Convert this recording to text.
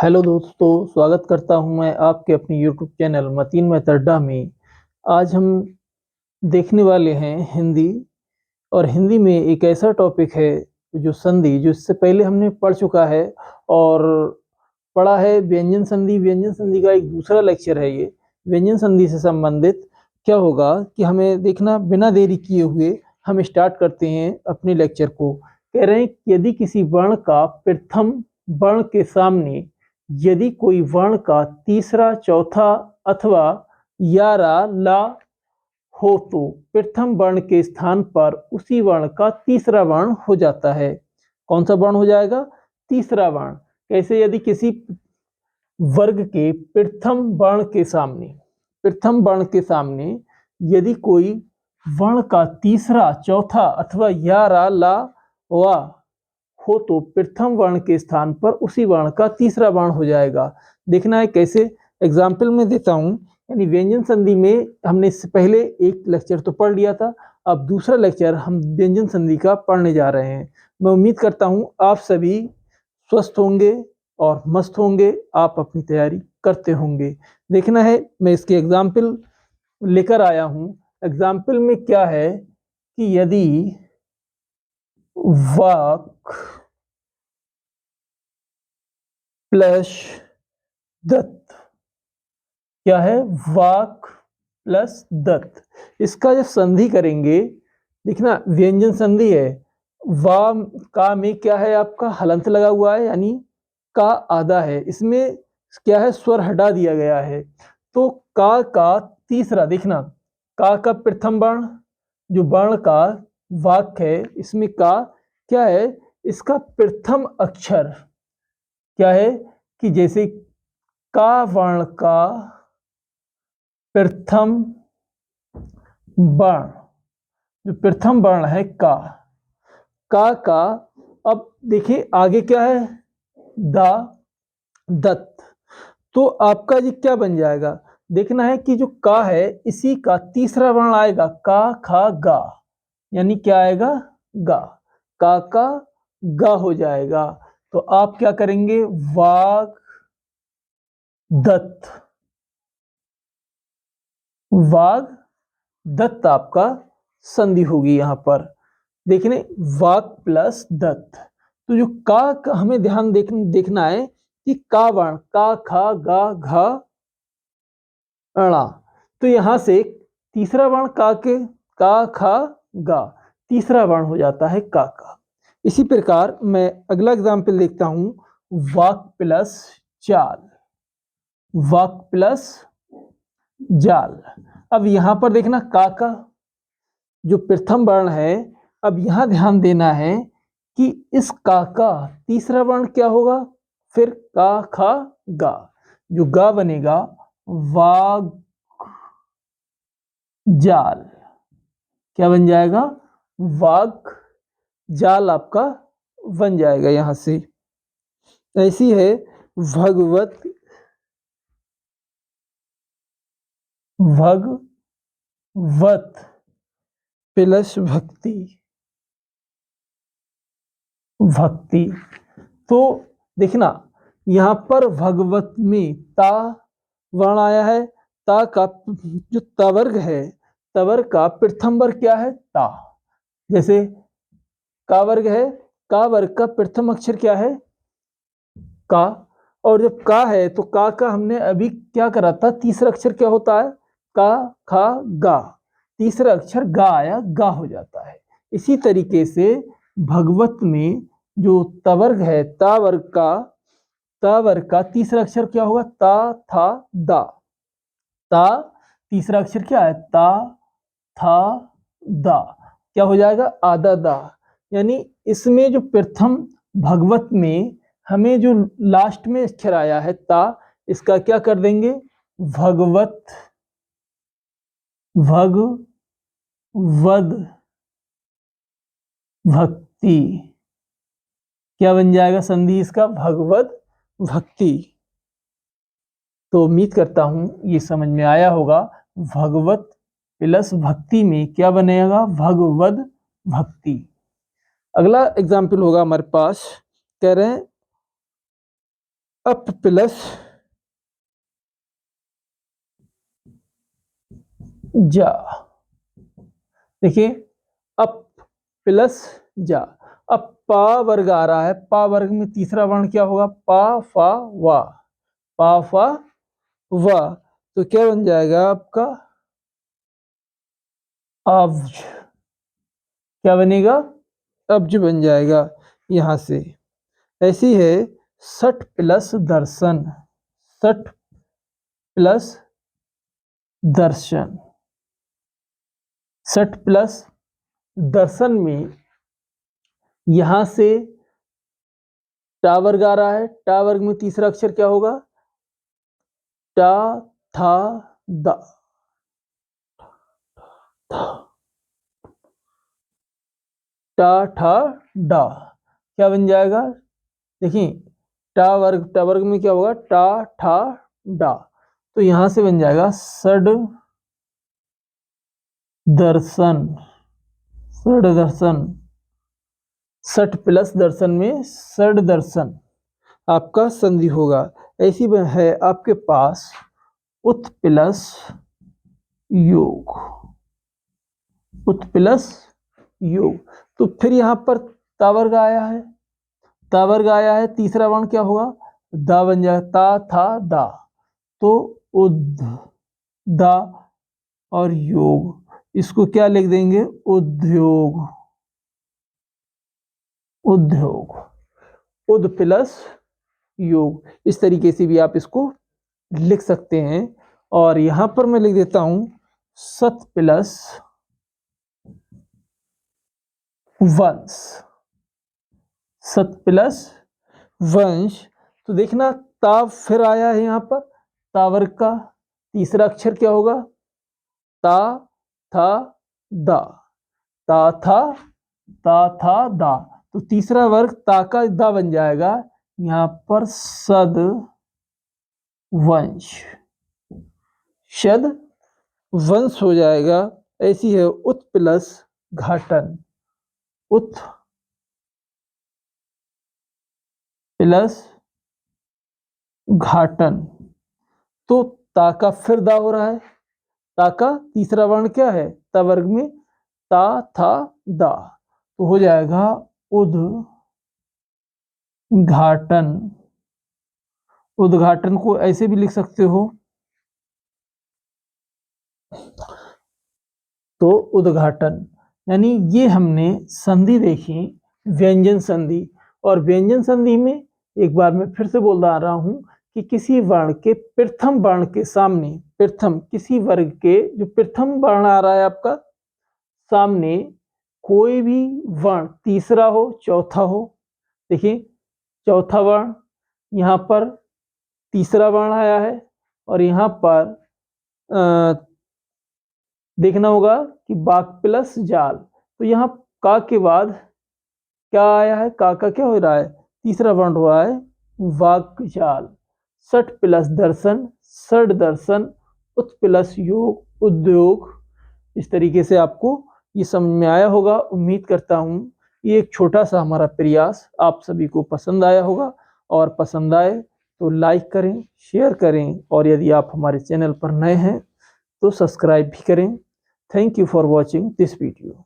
Hello दोस्तों, स्वागत करता हूं मैं आपके अपने यूट्यूब चैनल मतीन मतड्डा में। आज हम देखने वाले हैं हिंदी। और हिंदी में एक ऐसा टॉपिक है जो संधि, जो इससे पहले हमने पढ़ चुका है और पढ़ा है व्यंजन संधि। व्यंजन संधि का एक दूसरा लेक्चर है ये। व्यंजन संधि से संबंधित क्या होगा कि हमें देखना, बिना देरी किए हुए हम स्टार्ट करते हैं अपने लेक्चर को। कह रहे हैं कि यदि किसी वर्ण का प्रथम वर्ण के सामने यदि कोई वर्ण का तीसरा, चौथा अथवा यारा ला हो तो प्रथम वर्ण के स्थान पर उसी वर्ण का तीसरा वर्ण हो जाता है। कौन सा वर्ण हो जाएगा? तीसरा वर्ण। कैसे? यदि किसी वर्ग के प्रथम वर्ण के सामने यदि कोई वर्ण का तीसरा, चौथा अथवा या रा ला वा हो तो प्रथम वर्ण के स्थान पर उसी वर्ण का तीसरा वर्ण हो जाएगा। देखना है कैसे। एग्जाम्पल में देता हूं। यानी व्यंजन संधि में हमने इससे पहले एक लेक्चर तो पढ़ लिया था, अब दूसरा लेक्चर हम व्यंजन संधि का पढ़ने जा रहे हैं। मैं उम्मीद करता हूं आप सभी स्वस्थ होंगे और मस्त होंगे, आप अपनी तैयारी करते होंगे। देखना है, मैं इसके एग्जाम्पल लेकर आया हूं। एग्जाम्पल में क्या है कि यदि वाक प्लस दत्त, क्या है? वाक प्लस दत्त। इसका जब संधि करेंगे, देखना व्यंजन संधि है। वा का में क्या है? आपका हलंत लगा हुआ है, यानी का आधा है। इसमें क्या है? स्वर हटा दिया गया है। तो का तीसरा, देखना का प्रथम वर्ण, जो वर्ण का वाक है, इसमें का क्या है? इसका प्रथम अक्षर क्या है? कि जैसे का वर्ण का प्रथम वर्ण, जो प्रथम वर्ण है का अब देखिए आगे क्या है? दा, दत्त। तो आपका ये क्या बन जाएगा? देखना है कि जो का है, इसी का तीसरा वर्ण आएगा का खा गा, यानी क्या आएगा? गा। का गा हो जाएगा। तो आप क्या करेंगे? वाग दत्त, वाग दत्त आपका संधि होगी यहां पर। देखने वाक प्लस दत्त। तो जो का हमें ध्यान देखना है कि का वर्ण का खा गा घा अणा। तो यहां से तीसरा वर्ण का खा गा तीसरा वर्ण हो जाता है का। इसी प्रकार मैं अगला एग्जाम्पल देखता हूं। वाक प्लस चाल, वाक प्लस जाल। अब यहां पर देखना का जो प्रथम वर्ण है, अब यहां ध्यान देना है कि इस का तीसरा वर्ण क्या होगा? फिर का खा गा, जो गा बनेगा वाग जाल। क्या बन जाएगा? वाग जाल आपका बन जाएगा यहां से। ऐसी है भगवत, भगवत प्लस भक्ति, भक्ति। तो देखना यहां पर भगवत में ता वर्ण आया है। ता का जो तवर्ग है, तवर्ग का प्रथम वर्ग क्या है? ता। जैसे का वर्ग है, का वर्ग का प्रथम अक्षर क्या है? का। और जब का है तो का हमने अभी क्या करा था? तीसरा अक्षर क्या होता है? का खा गा, तीसरा अक्षर गा आया, गा हो जाता है। इसी तरीके से भगवत में जो तवर्ग है, ता वर्ग का तीसरा अक्षर क्या होगा? ता था दा। ता तीसरा अक्षर क्या है? ता था दा, क्या हो जाएगा? आदा दा। यानी इसमें जो प्रथम भगवत में हमें जो लास्ट में अक्षर आया है ता, इसका क्या कर देंगे? भगवत, भगवद भक्ति। क्या बन जाएगा संधि इसका? भगवत भक्ति। तो उम्मीद करता हूं ये समझ में आया होगा। भगवत प्लस भक्ति में क्या बनेगा? भगवद भक्ति। अगला एग्जाम्पल होगा हमारे पास। कह रहे हैं अप प्लस जा। देखिए अप प्लस जा। अब पा वर्ग आ रहा है, पा वर्ग में तीसरा वर्ण क्या होगा? पा फा वा। पा फा वा, तो क्या बन जाएगा आपका? अब्ज। क्या बनेगा? अब्ज बन जाएगा यहां से। ऐसी है सठ प्लस दर्शन। सठ प्लस दर्शन। सठ प्लस दर्शन में यहां से टा वर्ग आ रहा है, टा वर्ग में तीसरा अक्षर क्या होगा? टा था दा। टा ठा डा, क्या बन जाएगा? देखिए टा वर्ग में क्या होगा? टा ठा डा, तो यहां से बन जाएगा सड दर्शन। सड दर्शन। सठ प्लस दर्शन में सड दर्शन आपका संधि होगा। ऐसी है आपके पास उत प्लस योग। उत प्लस योग, तो फिर यहां पर तावर्ग आया है। तावर्ग आया है, तीसरा वर्ण क्या होगा? दा बन जाएगा। ता था दा, तो उद दा और योग, इसको क्या लिख देंगे? उद्योग। उद्योग। उद प्लस योग, इस तरीके से भी आप इसको लिख सकते हैं। और यहां पर मैं लिख देता हूं सत प्लस वंश। सत प्लस वंश, तो देखना ता फिर आया है यहां पर। तावर्ग का तीसरा अक्षर क्या होगा? ता था दा। ता था ता था दा, तो तीसरा वर्ग ता का दा बन जाएगा यहां पर सद वंश। शद वंश हो जाएगा। ऐसी है उत प्लस घाटन। उत प्लस घाटन, तो ता का फिर दा हो रहा है। ता का तीसरा वर्ण क्या है? ता वर्ग में ता था दा, तो हो जाएगा उद्घाटन। उद्घाटन को ऐसे भी लिख सकते हो, तो उद्घाटन। यानी ये हमने संधि देखी, व्यंजन संधि। और व्यंजन संधि में एक बार मैं फिर से बोल रहा हूं कि किसी वर्ण के प्रथम वर्ण के सामने, प्रथम किसी वर्ग के जो प्रथम वर्ण आ रहा है आपका सामने, कोई भी वर्ण तीसरा हो चौथा हो। देखिए चौथा वर्ण यहाँ पर तीसरा वर्ण आया है, और यहाँ पर देखना होगा कि बाक प्लस जाल, तो यहाँ का के बाद क्या आया है? का क्या हो रहा है? तीसरा वर्ण हो रहा है वाक जाल। सठ प्लस दर्शन, सठ दर्शन, उत प्लस योग, उद्योग। इस तरीके से आपको ये समझ में आया होगा। उम्मीद करता हूँ ये एक छोटा सा हमारा प्रयास आप सभी को पसंद आया होगा, और पसंद आए तो लाइक करें, शेयर करें, और यदि आप हमारे चैनल पर नए हैं तो सब्सक्राइब भी करें। Thank you for watching this video.